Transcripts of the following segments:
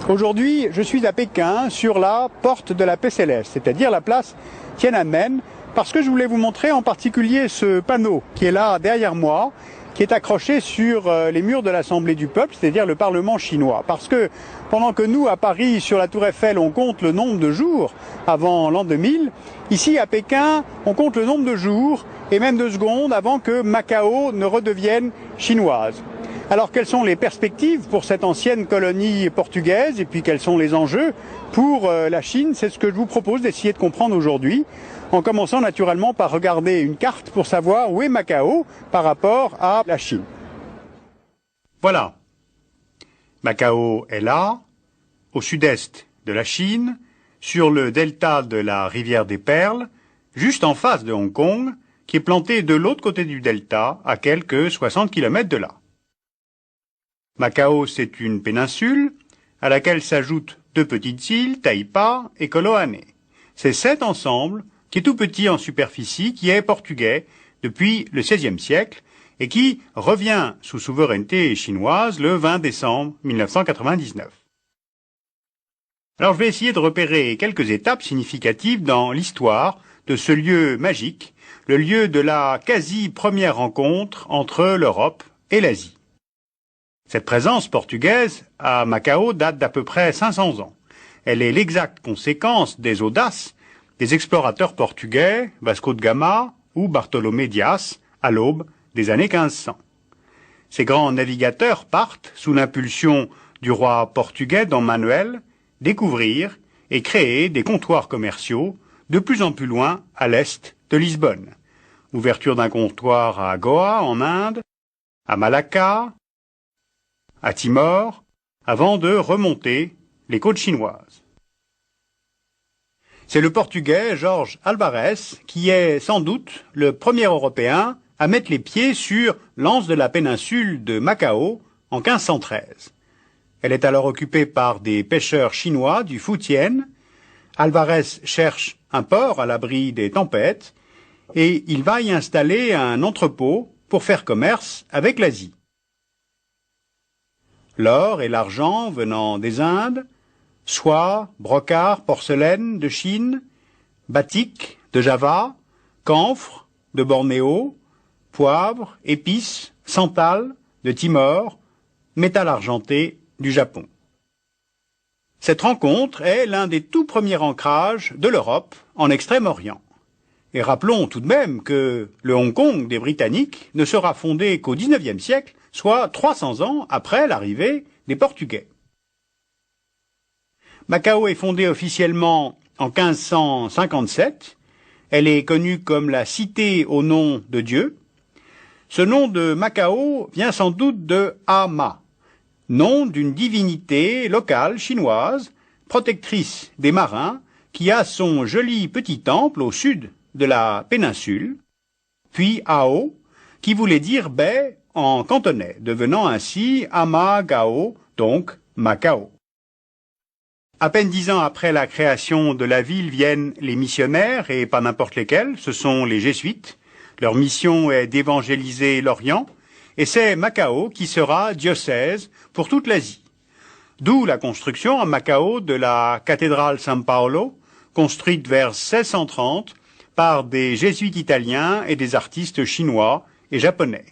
Aujourd'hui, je suis à Pékin sur la porte de la paix céleste, c'est-à-dire la place Tiananmen, parce que je voulais vous montrer en particulier ce panneau qui est là derrière moi, qui est accroché sur les murs de l'Assemblée du peuple, c'est-à-dire le Parlement chinois. Parce que pendant que nous, à Paris, sur la Tour Eiffel, on compte le nombre de jours avant l'an 2000, ici à Pékin, on compte le nombre de jours et même de secondes avant que Macao ne redevienne chinoise. Alors quelles sont les perspectives pour cette ancienne colonie portugaise et puis quels sont les enjeux pour la Chine? C'est ce que je vous propose d'essayer de comprendre aujourd'hui, en commençant naturellement par regarder une carte pour savoir où est Macao par rapport à la Chine. Voilà. Macao est là, au sud-est de la Chine, sur le delta de la rivière des Perles, juste en face de Hong Kong, qui est planté de l'autre côté du delta, à quelques 60 km de là. Macao, c'est une péninsule à laquelle s'ajoutent deux petites îles, Taipa et Koloane. C'est cet ensemble, qui est tout petit en superficie, qui est portugais depuis le XVIe siècle et qui revient sous souveraineté chinoise le 20 décembre 1999. Alors je vais essayer de repérer quelques étapes significatives dans l'histoire de ce lieu magique, le lieu de la quasi-première rencontre entre l'Europe et l'Asie. Cette présence portugaise à Macao date d'à peu près 500 ans. Elle est l'exacte conséquence des audaces des explorateurs portugais Vasco de Gama ou Bartolomé Dias à l'aube des années 1500. Ces grands navigateurs partent, sous l'impulsion du roi portugais Dom Manuel, découvrir et créer des comptoirs commerciaux de plus en plus loin à l'est de Lisbonne. Ouverture d'un comptoir à Goa en Inde, à Malacca, à Timor, avant de remonter les côtes chinoises. C'est le Portugais Jorge Alvarez qui est sans doute le premier Européen à mettre les pieds sur l'anse de la péninsule de Macao en 1513. Elle est alors occupée par des pêcheurs chinois du Fujian. Alvarez cherche un port à l'abri des tempêtes et il va y installer un entrepôt pour faire commerce avec l'Asie. L'or et l'argent venant des Indes, soie, brocart, porcelaine de Chine, batik de Java, camphre de Bornéo, poivre, épices, santal de Timor, métal argenté du Japon. Cette rencontre est l'un des tout premiers ancrages de l'Europe en Extrême-Orient. Et rappelons tout de même que le Hong Kong des Britanniques ne sera fondé qu'au XIXe siècle, soit 300 ans après l'arrivée des Portugais. Macao est fondée officiellement en 1557. Elle est connue comme la cité au nom de Dieu. Ce nom de Macao vient sans doute de Ama, nom d'une divinité locale chinoise, protectrice des marins, qui a son joli petit temple au sud de la péninsule, puis Ao, qui voulait dire baie en cantonais, devenant ainsi Ama-Gao, donc Macao. À peine 10 ans après la création de la ville viennent les missionnaires, et pas n'importe lesquels, ce sont les jésuites. Leur mission est d'évangéliser l'Orient, et c'est Macao qui sera diocèse pour toute l'Asie. D'où la construction à Macao de la cathédrale San Paolo, construite vers 1630 par des jésuites italiens et des artistes chinois et japonais.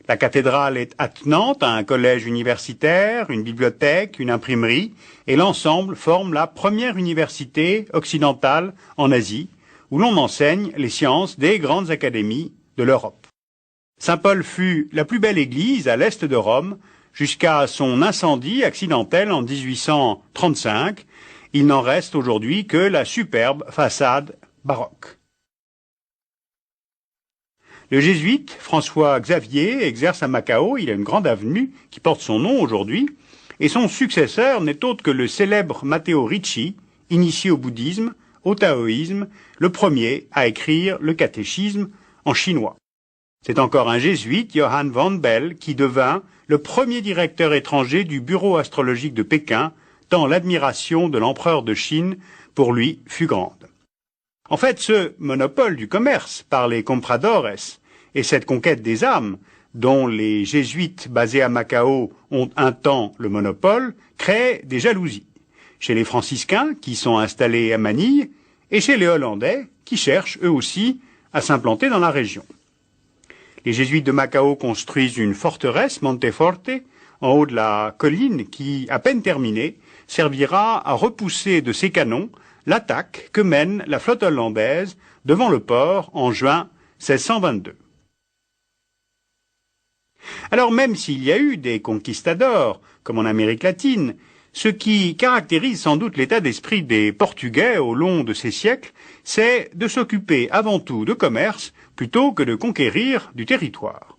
La cathédrale est attenante à un collège universitaire, une bibliothèque, une imprimerie, et l'ensemble forme la première université occidentale en Asie, où l'on enseigne les sciences des grandes académies de l'Europe. Saint-Paul fut la plus belle église à l'est de Rome, jusqu'à son incendie accidentel en 1835. Il n'en reste aujourd'hui que la superbe façade baroque. Le jésuite François Xavier exerce à Macao, il a une grande avenue qui porte son nom aujourd'hui, et son successeur n'est autre que le célèbre Matteo Ricci, initié au bouddhisme, au taoïsme, le premier à écrire le catéchisme en chinois. C'est encore un jésuite, Johann von Bell, qui devint le premier directeur étranger du bureau astrologique de Pékin, tant l'admiration de l'empereur de Chine pour lui fut grande. En fait, ce monopole du commerce par les compradores et cette conquête des âmes dont les jésuites basés à Macao ont un temps le monopole, crée des jalousies. Chez les franciscains, qui sont installés à Manille, et chez les Hollandais, qui cherchent eux aussi à s'implanter dans la région. Les jésuites de Macao construisent une forteresse, Monteforte, en haut de la colline qui, à peine terminée, servira à repousser de ses canons l'attaque que mène la flotte hollandaise devant le port en juin 1622. Alors même s'il y a eu des conquistadors, comme en Amérique latine, ce qui caractérise sans doute l'état d'esprit des Portugais au long de ces siècles, c'est de s'occuper avant tout de commerce plutôt que de conquérir du territoire.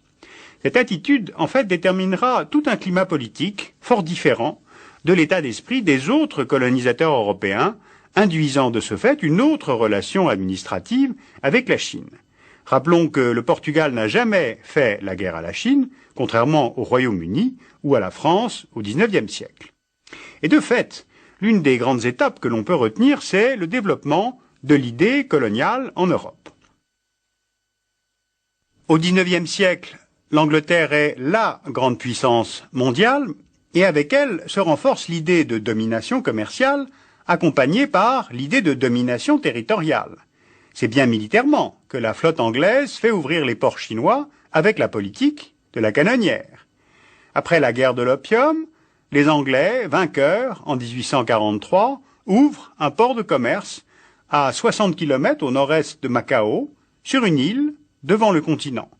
Cette attitude, en fait, déterminera tout un climat politique fort différent de l'état d'esprit des autres colonisateurs européens, induisant de ce fait une autre relation administrative avec la Chine. Rappelons que le Portugal n'a jamais fait la guerre à la Chine, contrairement au Royaume-Uni ou à la France au XIXe siècle. Et de fait, l'une des grandes étapes que l'on peut retenir, c'est le développement de l'idée coloniale en Europe. Au XIXe siècle, l'Angleterre est la grande puissance mondiale, et avec elle se renforce l'idée de domination commerciale, accompagnée par l'idée de domination territoriale. C'est bien militairement que la flotte anglaise fait ouvrir les ports chinois avec la politique de la canonnière. Après la guerre de l'opium, les Anglais, vainqueurs en 1843, ouvrent un port de commerce à 60 km au nord-est de Macao, sur une île devant le continent.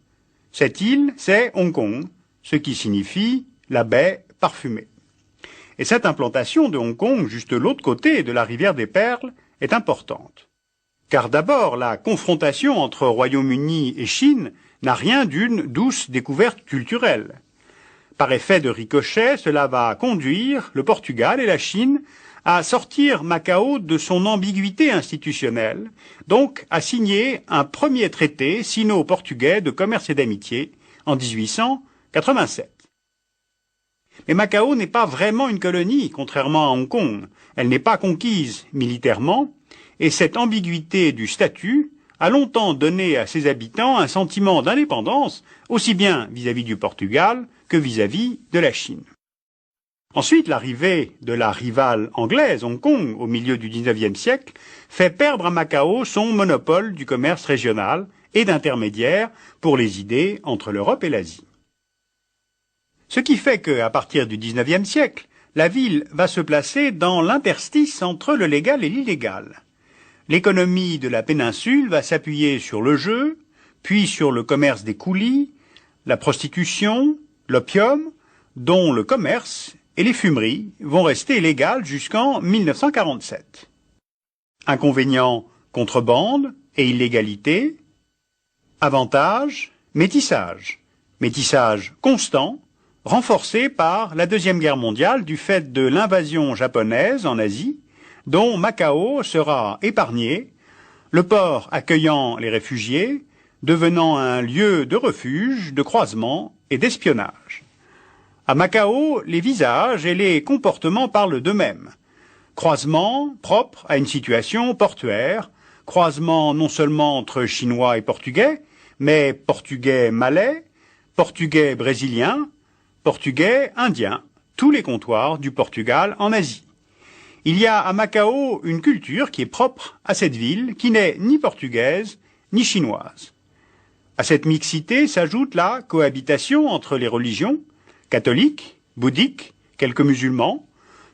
Cette île, c'est Hong Kong, ce qui signifie la baie parfumée. Et cette implantation de Hong Kong, juste de l'autre côté de la rivière des Perles, est importante. Car d'abord, la confrontation entre Royaume-Uni et Chine n'a rien d'une douce découverte culturelle. Par effet de ricochet, cela va conduire le Portugal et la Chine à sortir Macao de son ambiguïté institutionnelle, donc à signer un premier traité sino-portugais de commerce et d'amitié en 1887. Mais Macao n'est pas vraiment une colonie, contrairement à Hong Kong. Elle n'est pas conquise militairement, et cette ambiguïté du statut a longtemps donné à ses habitants un sentiment d'indépendance, aussi bien vis-à-vis du Portugal que vis-à-vis de la Chine. Ensuite, l'arrivée de la rivale anglaise, Hong Kong, au milieu du XIXe siècle, fait perdre à Macao son monopole du commerce régional et d'intermédiaire pour les idées entre l'Europe et l'Asie. Ce qui fait qu'à partir du XIXe siècle, la ville va se placer dans l'interstice entre le légal et l'illégal. L'économie de la péninsule va s'appuyer sur le jeu, puis sur le commerce des coulis, la prostitution, l'opium, dont le commerce et les fumeries vont rester légales jusqu'en 1947. Inconvénients, contrebande et illégalité. Avantages, métissage. Métissage constant, renforcé par la Deuxième Guerre mondiale du fait de l'invasion japonaise en Asie, dont Macao sera épargné, le port accueillant les réfugiés, devenant un lieu de refuge, de croisement et d'espionnage. À Macao, les visages et les comportements parlent d'eux-mêmes. Croisement propre à une situation portuaire, croisement non seulement entre Chinois et Portugais, mais Portugais-Malais, Portugais-Brésiliens, Portugais-Indiens, tous les comptoirs du Portugal en Asie. Il y a à Macao une culture qui est propre à cette ville, qui n'est ni portugaise ni chinoise. À cette mixité s'ajoute la cohabitation entre les religions, catholiques, bouddhiques, quelques musulmans.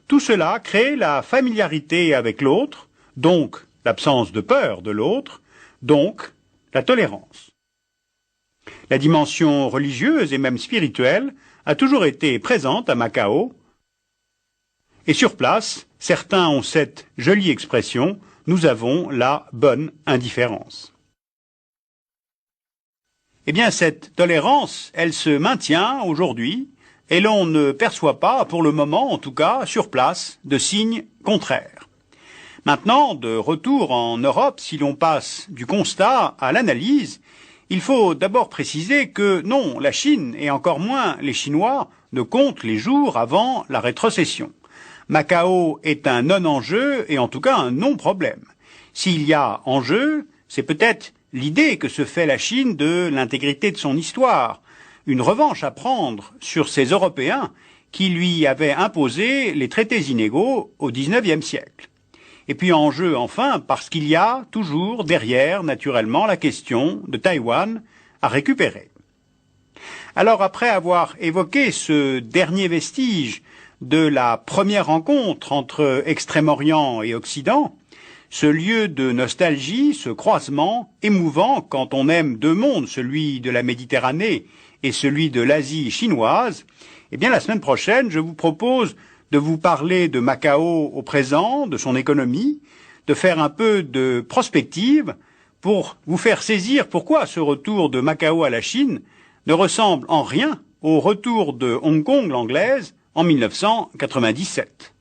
Tout cela crée la familiarité avec l'autre, donc l'absence de peur de l'autre, donc la tolérance. La dimension religieuse et même spirituelle a toujours été présente à Macao, et sur place, certains ont cette jolie expression « nous avons la bonne indifférence ». Eh bien, cette tolérance, elle se maintient aujourd'hui, et l'on ne perçoit pas, pour le moment en tout cas, sur place, de signes contraires. Maintenant, de retour en Europe, si l'on passe du constat à l'analyse, il faut d'abord préciser que non, la Chine, et encore moins les Chinois, ne comptent les jours avant la rétrocession. Macao est un non-enjeu et en tout cas un non-problème. S'il y a enjeu, c'est peut-être l'idée que se fait la Chine de l'intégrité de son histoire, une revanche à prendre sur ces Européens qui lui avaient imposé les traités inégaux au XIXe siècle. Et puis en jeu, enfin, parce qu'il y a toujours derrière, naturellement, la question de Taïwan à récupérer. Alors, après avoir évoqué ce dernier vestige de la première rencontre entre Extrême-Orient et Occident, ce lieu de nostalgie, ce croisement émouvant quand on aime deux mondes, celui de la Méditerranée et celui de l'Asie chinoise, eh bien la semaine prochaine, je vous propose de vous parler de Macao au présent, de son économie, de faire un peu de prospective pour vous faire saisir pourquoi ce retour de Macao à la Chine ne ressemble en rien au retour de Hong Kong l'anglaise en 1997.